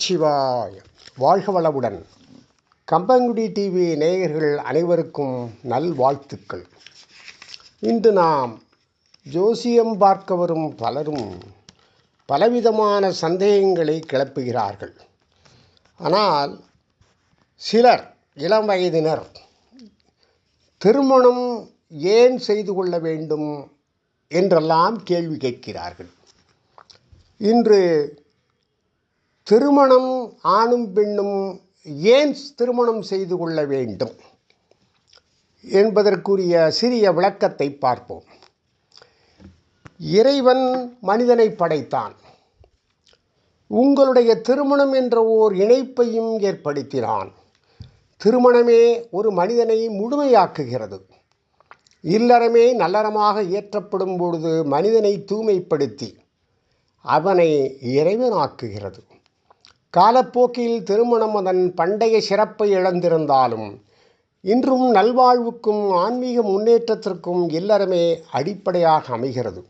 நமச்சிவாய. வாழ்க வளமுடன். கம்பங்குடி டிவி நேயர்கள் அனைவருக்கும் நல்வாழ்த்துக்கள். இன்று நாம் ஜோசியம் பார்க்க வரும் பலரும் பலவிதமான சந்தேகங்களை கிளப்புகிறார்கள். ஆனால் சிலர் இளம் வயதினர் திருமணம் ஏன் செய்து கொள்ள வேண்டும் என்றெல்லாம் கேள்வி கேட்கிறார்கள். இன்று திருமணம் ஆணும் பெண்ணும் ஏன் திருமணம் செய்து கொள்ள வேண்டும் என்பதற்குரிய சிறிய விளக்கத்தை பார்ப்போம். இறைவன் மனிதனை படைத்தான். உங்களுடைய திருமணம் என்ற ஓர் இணைப்பையும் ஏற்படுத்தினான். திருமணமே ஒரு மனிதனை முழுமையாக்குகிறது. இல்லறமே நல்லறமாக இயற்றப்படும் பொழுது மனிதனை தூய்மைப்படுத்தி அவனை இறைவனாக்குகிறது. காலப்போக்கில் திருமணம் அதன் பண்டைய சிறப்பை இழந்திருந்தாலும் இன்றும் நல்வாழ்வுக்கும் ஆன்மீக முன்னேற்றத்திற்கும் இல்லறமே அடிப்படையாக அமைகிறது.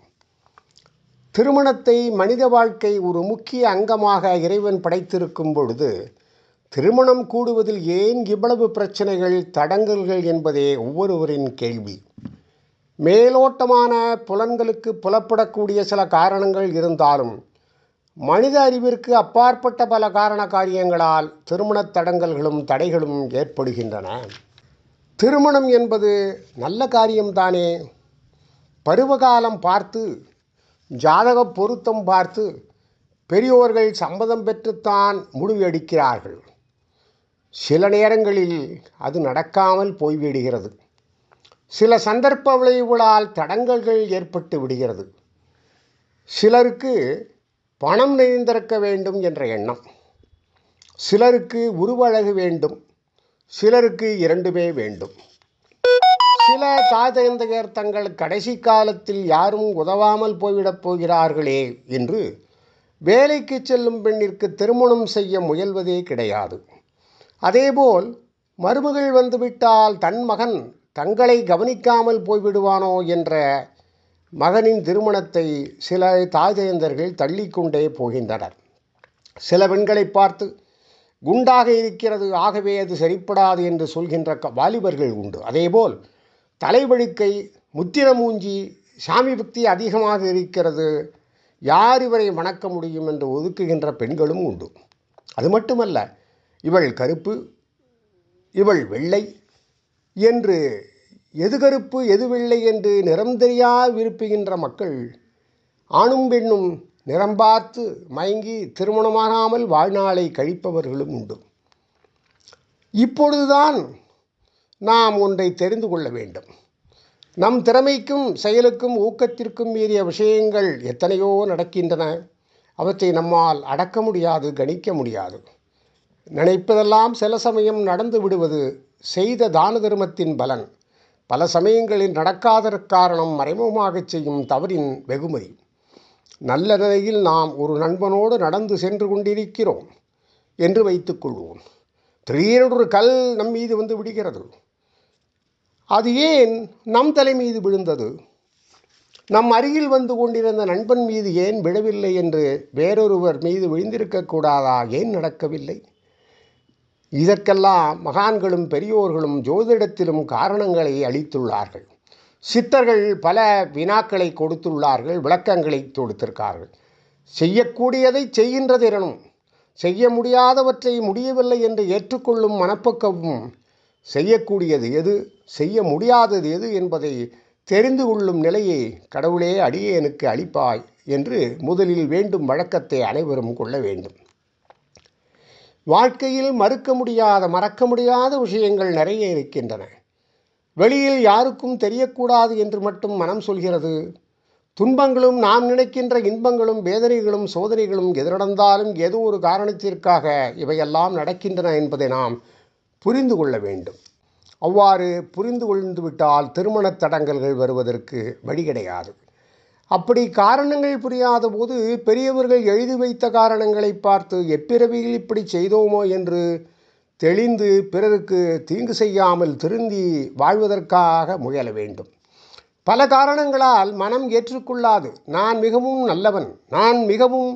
திருமணத்தை மனித வாழ்க்கை ஒரு முக்கிய அங்கமாக இறைவன் படைத்திருக்கும் பொழுது திருமணம் கூடுவதில் ஏன் இவ்வளவு பிரச்சனைகள், தடங்கல்கள் என்பதே ஒவ்வொருவரின் கேள்வி. மேலோட்டமான புலன்களுக்கு புலப்படக்கூடிய சில காரணங்கள் இருந்தாலும் மனித அறிவிற்கு அப்பாற்பட்ட பல காரண காரியங்களால் திருமணத் தடங்கல்களும் தடைகளும் ஏற்படுகின்றன. திருமணம் என்பது நல்ல காரியம்தானே. பருவகாலம் பார்த்து, ஜாதக பொருத்தம் பார்த்து பெரியோர்கள் சம்மதம் பெற்றுத்தான் முடிவு எடுக்கிறார்கள். சில நேரங்களில் அது நடக்காமல் போய்விடுகிறது. சில சந்தர்ப்ப விளைவுகளால் தடங்கல்கள் ஏற்பட்டு விடுகிறது. சிலருக்கு பணம் நிறைந்திருக்க வேண்டும் என்ற எண்ணம், சிலருக்கு உருவழகு வேண்டும், சிலருக்கு இரண்டுமே வேண்டும். சில தாய்தந்தையர் தங்கள் கடைசி காலத்தில் யாரும் உதவாமல் போய்விடப் போகிறார்களே என்று வேலைக்கு செல்லும் பெண்ணிற்கு திருமணம் செய்ய முயல்வதே கிடையாது. அதேபோல் மருமகள் வந்துவிட்டால் தன் மகன் தங்களை கவனிக்காமல் போய்விடுவானோ என்ற மகனின் திருமணத்தை சில தாய்தந்தையர்கள் தள்ளிக்கொண்டே போகின்றனர். சில பெண்களை பார்த்து குண்டாக இருக்கிறது, ஆகவே அது சரிப்படாது என்று சொல்கின்ற வாலிபர்கள் உண்டு. அதேபோல் தலைவழுக்கை, முத்திர மூஞ்சி, சாமி பக்தி அதிகமாக இருக்கிறது, யார் இவரை மணக்க முடியும் என்று ஒதுக்குகின்ற பெண்களும் உண்டு. அது மட்டுமல்ல, இவள் கருப்பு, இவள் வெள்ளை என்று எது கருப்பு எது வெள்ளை என்று நிறம் தெரியா விருப்புகின்ற மக்கள் ஆணும் பெண்ணும் நிறம் பார்த்து மயங்கி திருமணமாகாமல் வாழ்நாளை கழிப்பவர்களும் உண்டு. இப்பொழுதுதான் நாம் ஒன்றை தெரிந்து கொள்ள வேண்டும். நம் திறமைக்கும் செயலுக்கும் ஊக்கத்திற்கும் மீறிய விஷயங்கள் எத்தனையோ நடக்கின்றன. அவற்றை நம்மால் அடக்க முடியாது, கணிக்க முடியாது. நினைப்பதெல்லாம் சில சமயம் நடந்து விடுவது செய்த தான தர்மத்தின் பலன். பல சமயங்களில் நடக்காதற் காரணம் மறைமுகமாக செய்யும் தவறின் வெகுமதி. நல்ல நிலையில் நாம் ஒரு நண்பனோடு நடந்து சென்று கொண்டிருக்கிறோம் என்று வைத்துக்கொள்வோம். திடீரென்று கல் நம் மீது வந்து விடுகிறது. அது ஏன் நம் தலை மீது விழுந்தது? நம் அருகில் வந்து கொண்டிருந்த நண்பன் மீது ஏன் விழவில்லை என்று வேறொருவர் மீது விழுந்திருக்கக்கூடாதா? ஏன் நடக்கவில்லை? இதற்கெல்லாம் மகான்களும் பெரியோர்களும் ஜோதிடத்திலும் காரணங்களை அளித்துள்ளார்கள். சித்தர்கள் பல வினாக்களை கொடுத்துள்ளார்கள், விளக்கங்களை கொடுத்திருக்கார்கள். செய்யக்கூடியதை செய்கின்ற திறனும், செய்ய முடியாதவற்றை முடியவில்லை என்று ஏற்றுக்கொள்ளும் மனப்பக்குவமும், செய்யக்கூடியது எது, செய்ய முடியாதது எது என்பதை தெரிந்து கொள்ளும் நிலையை கடவுளே அடியேனுக்கு அளிப்பாய் என்று முதலில் வேண்டும் வழக்கத்தை அனைவரும் கொள்ள வேண்டும். வாழ்க்கையில் மறுக்க முடியாத, மறக்க முடியாத விஷயங்கள் நிறைய இருக்கின்றன. வெளியில் யாருக்கும் தெரியக்கூடாது என்று மட்டும் மனம் சொல்கிறது. துன்பங்களும் நாம் நினைக்கின்ற இன்பங்களும் வேதனைகளும் சோதனைகளும் எது நடந்தாலும் ஏதோ ஒரு காரணத்திற்காக இவையெல்லாம் நடக்கின்றன என்பதை நாம் புரிந்து கொள்ள வேண்டும். அவ்வாறு புரிந்து கொண்டு விட்டால் திருமணத் தடங்கல்கள் வருவதற்கு வழி கிடையாது. அப்படி காரணங்கள் புரியாத போது பெரியவர்கள் எழுதி வைத்த காரணங்களை பார்த்து எப்பிறவியில் இப்படி செய்தோமோ என்று தெளிந்து பிறருக்கு தீங்கு செய்யாமல் திருந்தி வாழ்வதற்காக முயல வேண்டும். பல காரணங்களால் மனம் ஏற்றுக்கொள்ளாது. நான் மிகவும் நல்லவன், நான் மிகவும்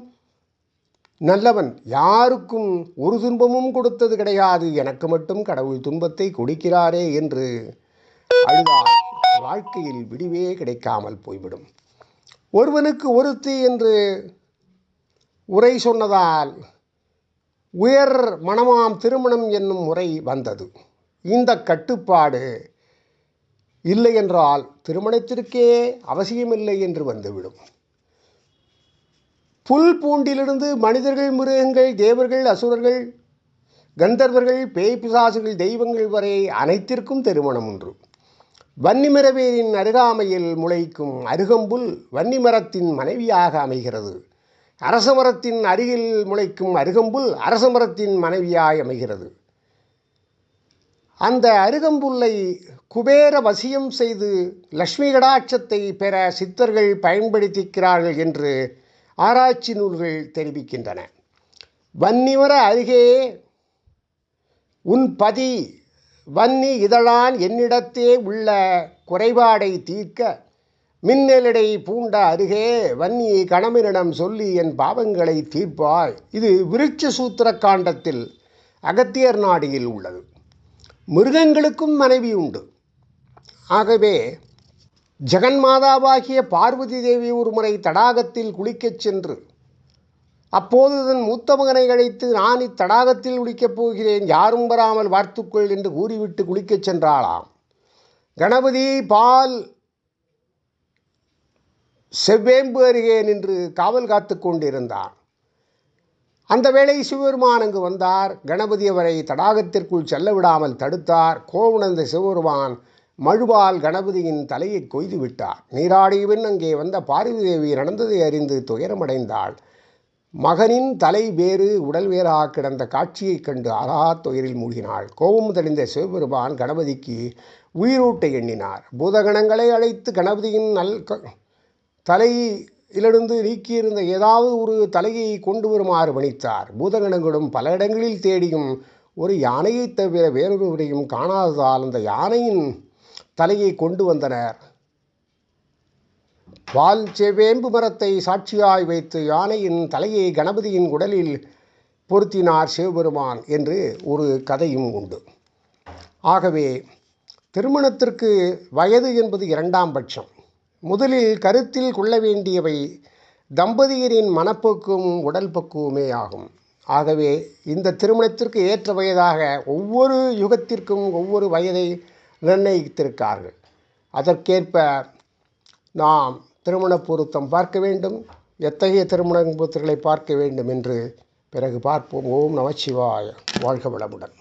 நல்லவன், யாருக்கும் ஒரு துன்பமும் கொடுத்தது கிடையாது, எனக்கு மட்டும் கடவுள் துன்பத்தை கொடுக்கிறாரே என்று அழுதால் வாழ்க்கையில் விடிவே கிடைக்காமல் போய்விடும். ஒருவனுக்கு ஒருத்தி என்று உரை சொன்னதால் உயர் மனமாம் திருமணம் என்னும் முறை வந்தது. இந்த கட்டுப்பாடு இல்லை என்றால் திருமணத்திற்கே அவசியமில்லை என்று வந்துவிடும். புல் பூண்டிலிருந்து மனிதர்கள், மிருகங்கள், தேவர்கள், அசுரர்கள், கந்தர்வர்கள், பேய் பிசாசுகள், தெய்வங்கள் வரை அனைத்திற்கும் திருமணம் உண்டு. வன்னிமரவேரின் அருகாமையில் முளைக்கும் அருகம்புல் வன்னிமரத்தின் மனைவியாக அமைகிறது. அரசமரத்தின் அருகில் முளைக்கும் அருகம்புல் அரசமரத்தின் மனைவியாய் அமைகிறது. அந்த அருகம்புல்லை குபேர வசியம் செய்து லக்ஷ்மி கடாட்சத்தை பெற சித்தர்கள் பயன்படுத்திக்கிறார்கள் என்று ஆராய்ச்சி நூல்கள் தெரிவிக்கின்றன. வன்னிமர அருகே உன் பதி வன்னி இதழான் என்னிடத்தே உள்ள குறைபாடை தீர்க்க மின்னலிடை பூண்ட அருகே வன்னி கணவனிடம் சொல்லி என் பாவங்களை தீர்ப்பாய். இது விருட்ச சூத்திர காண்டத்தில் அகத்தியர் நாடியில் உள்ளது. மிருகங்களுக்கும் மனைவி உண்டு. ஆகவே ஜெகன்மாதாவாகிய பார்வதி தேவி ஒருமுறை தடாகத்தில் குளிக்கச் சென்று அப்போது தன் மூத்த மகனை அழைத்து, நான் இத்தடாகத்தில் குளிக்கப் போகிறேன், யாரும் வராமல் பார்த்துக்கொள் என்று கூறிவிட்டு குளிக்கச் சென்றாளாம். கணபதி பால் செவ்வேம்பு அருகே நின்று காவல் காத்து கொண்டிருந்தார். அந்த வேளை சிவபெருமான் அங்கு வந்தார். கணபதி அவரை தடாகத்திற்குள் செல்ல விடாமல் தடுத்தார். கோவுணர்ந்த சிவபெருமான் மழுவால் கணபதியின் தலையை கொய்து விட்டார். நீராடியவன் அங்கே வந்த பார்வதி தேவி நடந்ததை அறிந்து துயரமடைந்தாள். மகனின் தலை வேறு உடல் வேறாக கிடந்த காட்சியைக் கண்டு ஆறா துயரில் மூழ்கினாள். கோபம் தெளிந்த சிவபெருமான் கணபதிக்கு உயிரூட்டை எண்ணினார். பூதகணங்களை அழைத்து கணபதியின் தலையிலிருந்து நீக்கியிருந்த ஏதாவது ஒரு தலையை கொண்டு வருமாறு பணித்தார். பூதகணங்களும் பல இடங்களில் தேடியும் ஒரு யானையை தவிர வேறொருவரையும் காணாததால் அந்த யானையின் தலையை கொண்டு வந்தனர். வால் செவ்வேம்பு மரத்தை சாட்சியாய் வைத்து யானையின் தலையை கணபதியின் உடலில் பொருத்தினார் சிவபெருமான் என்று ஒரு கதையும் உண்டு. ஆகவே திருமணத்திற்கு வயது என்பது இரண்டாம் பட்சம். முதலில் கருத்தில் கொள்ள வேண்டியவை தம்பதியரின் மனப்போக்கும் உடல் பக்குவமே ஆகும். ஆகவே இந்த திருமணத்திற்கு ஏற்ற வயதாக ஒவ்வொரு யுகத்திற்கும் ஒவ்வொரு வயதை நிர்ணயித்திருக்கார்கள். அதற்கேற்ப நாம் திருமண பொருத்தம் பார்க்க வேண்டும். எத்தகைய திருமண பொருத்தங்களை பார்க்க வேண்டும் என்று பிறகு பார்ப்போம். ஓம் நமச்சிவாய. வாழ்க வளமுடன்.